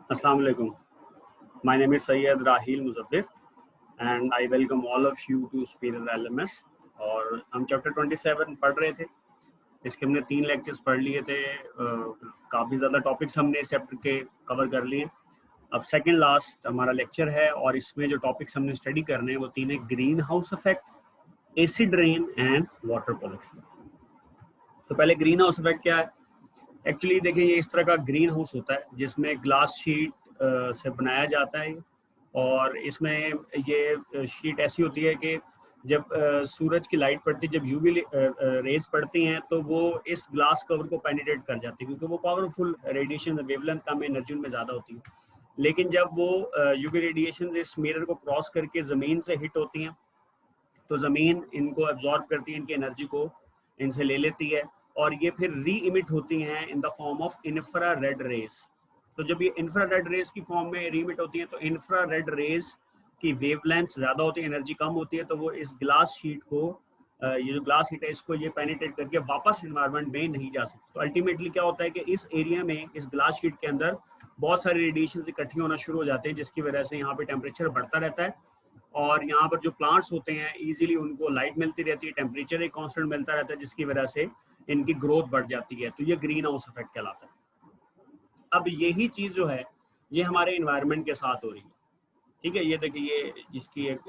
Assalamu alaikum. My name is Sayyid Rahil Muzaffir and I welcome all of you to Superior LMS. और हम chapter 27 पढ़ रहे थे। इसके हमने 3 लेक्चर्स पढ़ लिए थे। काफ़ी ज़्यादा टॉपिक्स हमने इस चैप्टर के कवर कर लिए। अब सेकंड लास्ट हमारा लेक्चर है और इसमें जो टॉपिक्स हमने स्टडी करने हैं वो 3 है: green house effect, acid rain and water pollution. तो पहले ग्रीन हाउस इफेक्ट क्या है? एक्चुअली देखिए, ये इस तरह का ग्रीन हाउस होता है जिसमें ग्लास शीट से बनाया जाता है और इसमें ये शीट ऐसी होती है कि जब सूरज की लाइट पड़ती है, जब यूवी रेज पड़ती हैं तो वो इस ग्लास कवर को पेनिट्रेट कर जाती है, क्योंकि वो पावरफुल रेडिएशन वेवलेंथ कम एनर्जी में ज़्यादा होती है। लेकिन जब वो यूवी रेडिएशन इस मिरर को क्रॉस करके ज़मीन से हिट होती हैं तो ज़मीन इनको एब्जॉर्ब करती है, इनकी एनर्जी को इनसे ले लेती है और ये फिर री इमिट होती हैं in the form of infrared rays. तो जब ये इंफ्रा रेड रेज की फॉर्म में री इमिट होती है तो इंफ्रा रेड रेज की वेवलेंथ ज़्यादा होती है, एनर्जी कम होती है, तो वो इस ग्लास शीट को ये जो ग्लास शीट है इसको ये पेनिट्रेट करके वापस इन्वायरमेंट में नहीं जा सकती। तो अल्टीमेटली क्या होता है कि इस एरिया में, इस ग्लास शीट के अंदर बहुत सारे रेडिएशन इकट्ठी होना शुरू हो जाते हैं, जिसकी वजह से यहाँ पे टेम्परेचर बढ़ता रहता है और यहाँ पर जो प्लांट्स होते हैं इजीली उनको लाइट मिलती रहती है, टेम्परेचर एक कांस्टेंट मिलता रहता है, जिसकी वजह से इनकी ग्रोथ बढ़ जाती है। तो ये ग्रीन हाउस इफेक्ट कहलाता है। अब यही चीज़ जो है ये हमारे इन्वायरमेंट के साथ हो रही है। ठीक है, ये देखिए, ये इसकी एक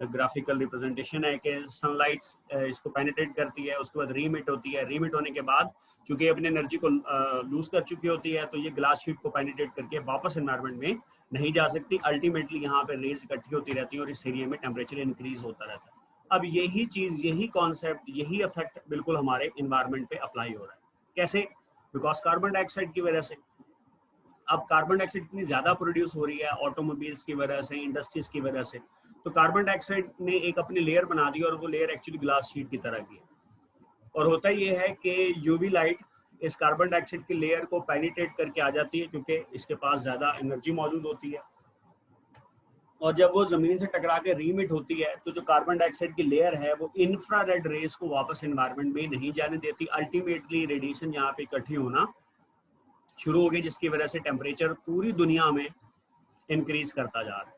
ग्राफिकल रिप्रेजेंटेशन है कि सनलाइट इसको पेनिट्रेट करती है, उसके बाद रीमिट होती है, रीमिट होने के बाद चूंकि अपनी एनर्जी को लूज कर चुकी होती है तो ये ग्लास शीट को पेनिट्रेट करके वापस एनवायरमेंट में नहीं जा सकती। अल्टीमेटली यहाँ पे रेज इकट्ठी होती रहती है और इस एरिया में टेम्परेचर इंक्रीज होता रहता है। अब यही चीज़, यही कॉन्सेप्ट, यही इफेक्ट बिल्कुल हमारे इन्वायरमेंट पे अप्लाई हो रहा है। कैसे? बिकॉज कार्बन डाइऑक्साइड की वजह से। अब कार्बन डाइऑक्साइड इतनी ज़्यादा प्रोड्यूस हो रही है ऑटोमोबाइल्स की वजह से, इंडस्ट्रीज की वजह से, तो कार्बन डाइऑक्साइड ने एक अपनी लेयर बना दी और वो लेयर एक्चुअली ग्लास शीट की तरह की है। और होता ये है कि यूवी लाइट इस कार्बन डाइऑक्साइड की लेयर को पेनिट्रेट करके आ जाती है क्योंकि इसके पास ज़्यादा एनर्जी मौजूद होती है, और जब वो ज़मीन से टकरा के रीमिट होती है तो जो कार्बन डाइऑक्साइड की लेयर है वो इंफ्रारेड रेज को वापस एनवायरनमेंट में नहीं जाने देती। अल्टीमेटली रेडिएशन यहाँ पे इकट्ठी होना शुरू हो गई, जिसकी वजह से टेम्परेचर पूरी दुनिया में इंक्रीज करता जा रहा है।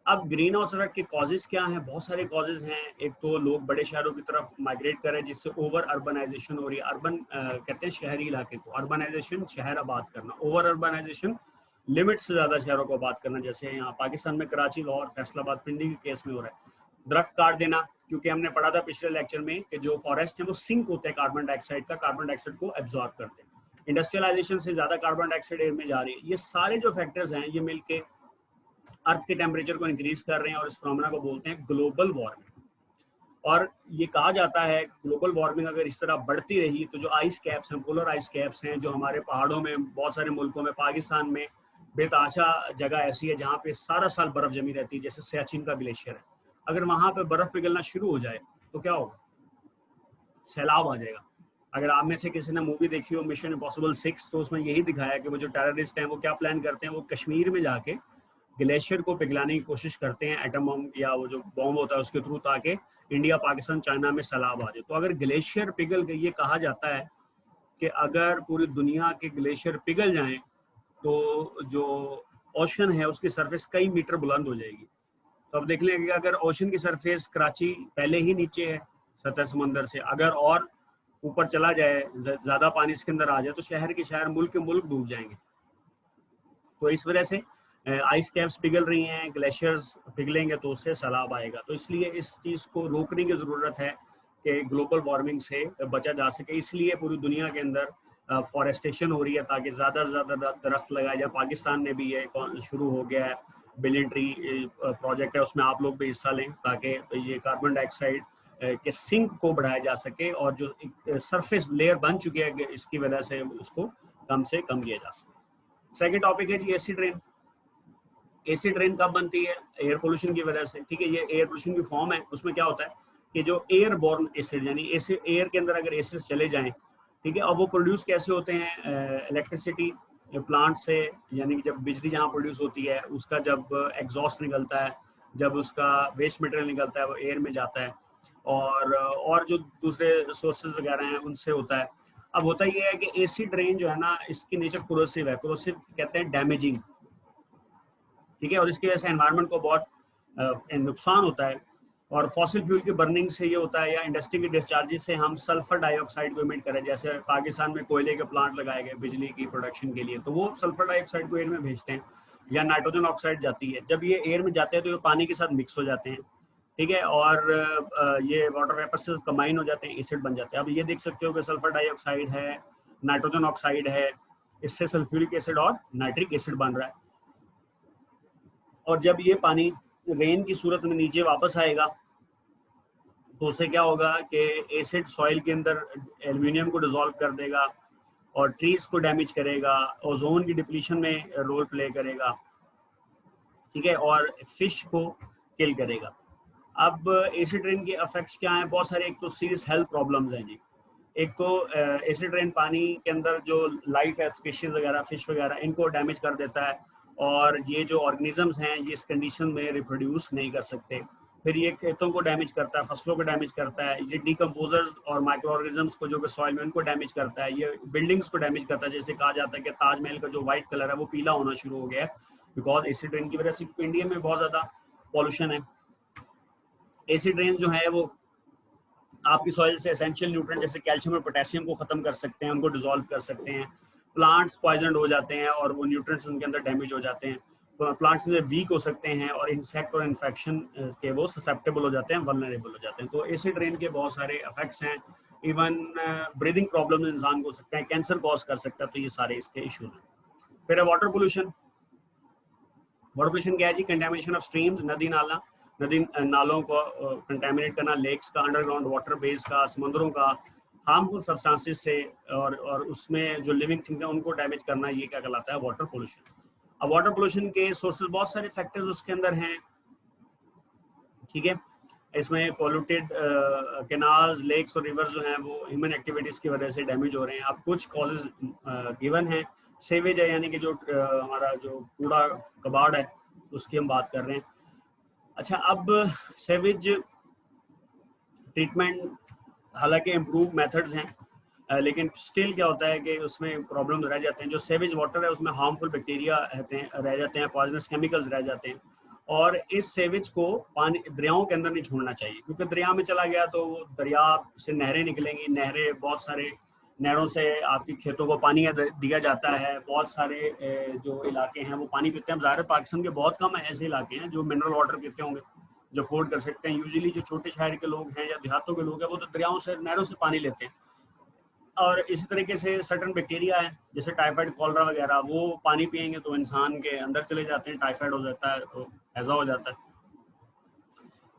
अब ग्रीन हाउस इफेक्ट के कॉजेज क्या हैं? बहुत सारे कॉजेज हैं। एक तो लोग बड़े शहरों की तरफ माइग्रेट कर रहे हैं जिससे ओवर अर्बनाइजेशन हो रही है। अर्बन कहते हैं शहरी इलाके को, अर्बनाइजेशन शहर आबाद करना, ओवर अर्बनाइजेशन लिमिट से ज़्यादा शहरों को आबाद करना, जैसे यहाँ पाकिस्तान में कराची, लाहौर, फैसलाबाद, पिंडी के केस में हो रहा है। दरख्त काट देना, क्योंकि हमने पढ़ा था पिछले लेक्चर में कि जो फॉरेस्ट है वो सिंक होते हैं कार्बन डाइऑक्साइड का, कार्बन डाइऑक्साइड को एब्जॉर्ब करते हैं। इंडस्ट्रियलाइजेशन से ज़्यादा कार्बन डाइऑक्साइड एयर में जा रही है। ये सारे जो फैक्टर्स हैं ये मिलके अर्थ के टेम्परेचर को इंक्रीज कर रहे हैं और इस फिनोमेना को बोलते हैं ग्लोबल वार्मिंग। और ये कहा जाता है ग्लोबल वार्मिंग अगर इस तरह बढ़ती रही तो जो आइस कैप्स हैं, पोलर आइस कैप्स हैं, जो हमारे पहाड़ों में, बहुत सारे मुल्कों में, पाकिस्तान में बेताशा जगह ऐसी है जहाँ पे सारा साल बर्फ जमी रहती है, जैसे सियाचिन का ग्लेशियर है, अगर वहाँ पे बर्फ पिघलना शुरू हो जाए तो क्या होगा? सैलाब आ जाएगा। अगर आप में से किसी ने मूवी देखी हो मिशन इम्पॉसिबल 6, तो उसमें यही दिखाया कि वो जो टेररिस्ट हैं वो क्या प्लान करते हैं, वो कश्मीर में जाके ग्लेशियर को पिघलाने की कोशिश करते हैं, एटम बम या वो जो बॉम्ब होता है उसके थ्रू, ताकि इंडिया, पाकिस्तान, चाइना में सैलाब आ जाए। तो अगर ग्लेशियर पिघल गई, ये कहा जाता है कि अगर पूरी दुनिया के ग्लेशियर पिघल जाएं तो जो ओशन है उसकी सरफेस कई मीटर बुलंद हो जाएगी। तो अब देख लेंगे कि अगर ओशन की सरफेस, कराची पहले ही नीचे है सतह समंदर से, अगर और ऊपर चला जाए, ज़्यादा पानी इसके अंदर आ जाए तो शहर के शहर, मुल्क के मुल्क डूब जाएंगे। तो इस वजह से आइस कैप्स पिघल रही हैं, ग्लेशियर्स पिघलेंगे तो उससे सैलाब आएगा। तो इसलिए इस चीज़ को रोकने की ज़रूरत है कि ग्लोबल वार्मिंग से बचा जा सके। इसलिए पूरी दुनिया के अंदर फॉरेस्टेशन हो रही है ताकि ज़्यादा से ज़्यादा दरख्त लगाए जाए। पाकिस्तान में भी ये शुरू हो गया है, बिलियन ट्री प्रोजेक्ट है, उसमें आप लोग भी हिस्सा लें ताकि ये कार्बन डाइऑक्साइड के सिंक को बढ़ाया जा सके और जो सरफेस लेयर बन चुकी है इसकी वजह से उसको कम से कम किया जा सके। सेकेंड टॉपिक है जी एसिड रेन। एसिड रेन कब बनती है? एयर पोल्यूशन की वजह से। ठीक है, ये एयर पोल्यूशन की फॉर्म है। उसमें क्या होता है कि जो एयर बॉर्न एसिड, यानी एयर के अंदर अगर एसिड चले जाएं, ठीक है, और वो प्रोड्यूस कैसे होते हैं? इलेक्ट्रिसिटी प्लांट से, यानी कि जब बिजली जहाँ प्रोड्यूस होती है उसका जब एग्जॉस्ट निकलता है, जब उसका वेस्ट मटेरियल निकलता है वो एयर में जाता है, और जो दूसरे सोर्सेज वगैरह हैं उनसे होता है। अब होता ये है कि एसिड रेन जो है ना, इसकी नेचर कोरोसिव है, कोरोसिव कहते हैं डैमेजिंग, ठीक है, और इसकी वजह से एनवायरनमेंट को बहुत नुकसान होता है। और फॉसिल फ्यूल की बर्निंग से ये होता है, या इंडस्ट्री की डिस्चार्जेस से हम सल्फर डाइऑक्साइड को इमिट करें, जैसे पाकिस्तान में कोयले के प्लांट लगाए गए बिजली की प्रोडक्शन के लिए, तो वो सल्फर डाइऑक्साइड को एयर में भेजते हैं, या नाइट्रोजन ऑक्साइड जाती है, जब ये एयर में जाते हैं तो ये पानी के साथ मिक्स हो जाते हैं, ठीक है, और ये वाटर वेपर से कंबाइन हो जाते हैं, एसिड बन जाते हैं। अब ये देख सकते हो कि सल्फर डाइऑक्साइड है, नाइट्रोजन ऑक्साइड है, इससे सल्फ्यूरिक एसिड और नाइट्रिक एसिड बन रहा है। और जब ये पानी रेन की सूरत में नीचे वापस आएगा तो उससे क्या होगा कि एसिड सॉइल के अंदर एल्यूमिनियम को डिसॉल्व कर देगा और ट्रीज को डैमेज करेगा, ओजोन की डिप्लीशन में रोल प्ले करेगा, ठीक है, और फिश को किल करेगा। अब एसिड रेन के इफेक्ट्स क्या हैं? बहुत सारे, एक तो सीरियस हेल्थ प्रॉब्लम्स हैं जी। एक तो एसिड रेन पानी के अंदर जो लाइफ है, स्पीशीज वगैरह, फिश वगैरह, इनको डैमेज कर देता है, और ये जो ऑर्गेनिजम्स हैं ये इस कंडीशन में रिप्रोड्यूस नहीं कर सकते। फिर ये खेतों को डैमेज करता है, फसलों को डैमेज करता है, ये डिकम्पोजर्स और माइक्रो ऑर्गेनिजम्स को जो कि सॉइल में, उनको डैमेज करता है, ये बिल्डिंग्स को डैमेज करता है। जैसे कहा जाता है कि ताजमहल का जो व्हाइट कलर है वो पीला होना शुरू हो गया है बिकॉज एसिड रेन की वजह से। इंडिया में बहुत ज़्यादा पॉल्यूशन है। एसिड रेन जो है वो आपकी सॉइल से एसेंशियल न्यूट्रिएंट जैसे कैल्शियम और पोटेशियम को खत्म कर सकते हैं, उनको डिसॉल्व कर सकते हैं। प्लांट्स पॉइजनड हो जाते हैं और वो न्यूट्रिएंट्स उनके अंदर डैमेज हो जाते हैं, प्लांट्स में वीक हो सकते हैं और इंसेक्ट और इन्फेक्शन के वो ससेप्टेबल हो जाते हैं, वल्नरेबल हो जाते हैं। तो एसिड रेन के बहुत सारे इफेक्ट्स हैं। इवन ब्रीदिंग प्रॉब्लम इंसान को हो सकता है, कैंसर कॉज कर सकता है, तो ये सारे इसके इशूज हैं। फिर है वाटर पोल्यूशन। वाटर पोल्यूशन क्या है जी? कंटेमिनेशन ऑफ स्ट्रीम्स, नदी नालों को कंटेमिनेट करना, लेक्स का, अंडरग्राउंड वाटर बेस का, समुद्रों का हार्मफुल सब्सटेंसेस से और उसमें जो लिविंग थिंग्स हैं उनको डैमेज करना, ये क्या कहलाता है? Water pollution. अब वाटर पोल्यूशन के सोर्सेज बहुत सारे फैक्टर्स उसके अंदर हैं, ठीक है। इसमें पोल्यूटेड कैनाल्स, लेक्स और रिवर्स जो हैं वो ह्यूमन एक्टिविटीज़ की वजह से डैमेज हो रहे हैं। अब कुछ कॉजेज गिवन हैं। सेवेज है, यानी कि जो हमारा जो कूड़ा कबाड़ है उसकी हम बात कर रहे हैं। अच्छा, अब सेवेज ट्रीटमेंट हालांकि इम्प्रूव मेथड्स हैं, लेकिन स्टिल क्या होता है कि उसमें प्रॉब्लम रह जाते हैं। जो सेवेज वाटर है उसमें हार्मफुल बैक्टीरिया रह जाते हैं, पॉइजनस केमिकल्स रह जाते हैं, और इस सेवेज को पानी दरियाओं के अंदर नहीं छोड़ना चाहिए, क्योंकि दरिया में चला गया तो वो दरिया से नहरें निकलेंगी, नहरें बहुत सारे नहरों से आपके खेतों को पानी दिया जाता है। बहुत सारे जो इलाके हैं वो पानी पीते हैं। ज़ाहिर पाकिस्तान के बहुत कम ऐसे इलाके हैं जो मिनरल वाटर पीते होंगे, जो अफोर्ड कर सकते हैं। यूजुअली जो छोटे शहर के लोग हैं या देहातों के लोग हैं वो तो दरियाओं से, नहरों से पानी लेते हैं। और इसी तरीके से सर्टन बैक्टीरिया है जैसे टाइफाइड, कॉलरा वगैरह, वो पानी पियेंगे तो इंसान के अंदर चले जाते हैं, टाइफाइड हो जाता है, तो ऐसा हो जाता है।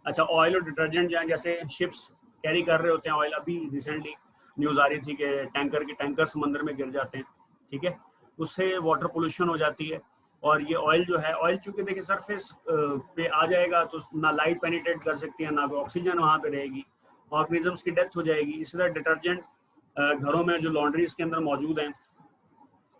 अच्छा, ऑयल और डिटर्जेंट जैसे शिप्स कैरी कर रहे होते हैं ऑयल, अभी रिसेंटली न्यूज़ आ रही थी कि टैंकर समंदर में गिर जाते हैं, ठीक है, उससे वाटर पोल्यूशन हो जाती है। और ये ऑयल जो है, ऑयल चूंकि देखिए सरफेस पे आ जाएगा तो ना लाइट पेनिट्रेट कर सकती है, ना ऑक्सीजन वहाँ पे रहेगी, ऑर्गेनिजम्स की डेथ हो जाएगी। इसी तरह डिटर्जेंट घरों में जो लॉन्ड्रीज के अंदर मौजूद हैं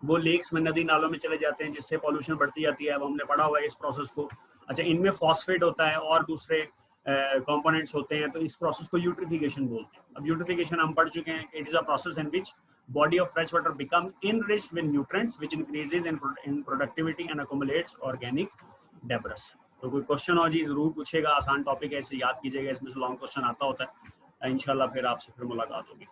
वो लेक्स में, नदी नालों में चले जाते हैं, जिससे पॉल्यूशन बढ़ती जाती है। अब हमने पढ़ा हुआ है इस प्रोसेस को। अच्छा, इनमें फॉस्फेट होता है और दूसरे कंपोनेंट्स होते हैं, तो इस प्रोसेस को यूट्रिफिकेशन बोलते हैं। अब यूट्रिफिकेशन हम पढ़ चुके हैं, it is a process in which body of fresh water become enriched with nutrients which increases in productivity and accumulates organic debris. तो कोई क्वेश्चन हो जी जरूर पूछेगा, आसान टॉपिक है, इसे याद कीजिएगा, इसमें से लॉन्ग क्वेश्चन आता होता है। इंशाल्लाह फिर आपसे फिर मुलाकात होगी।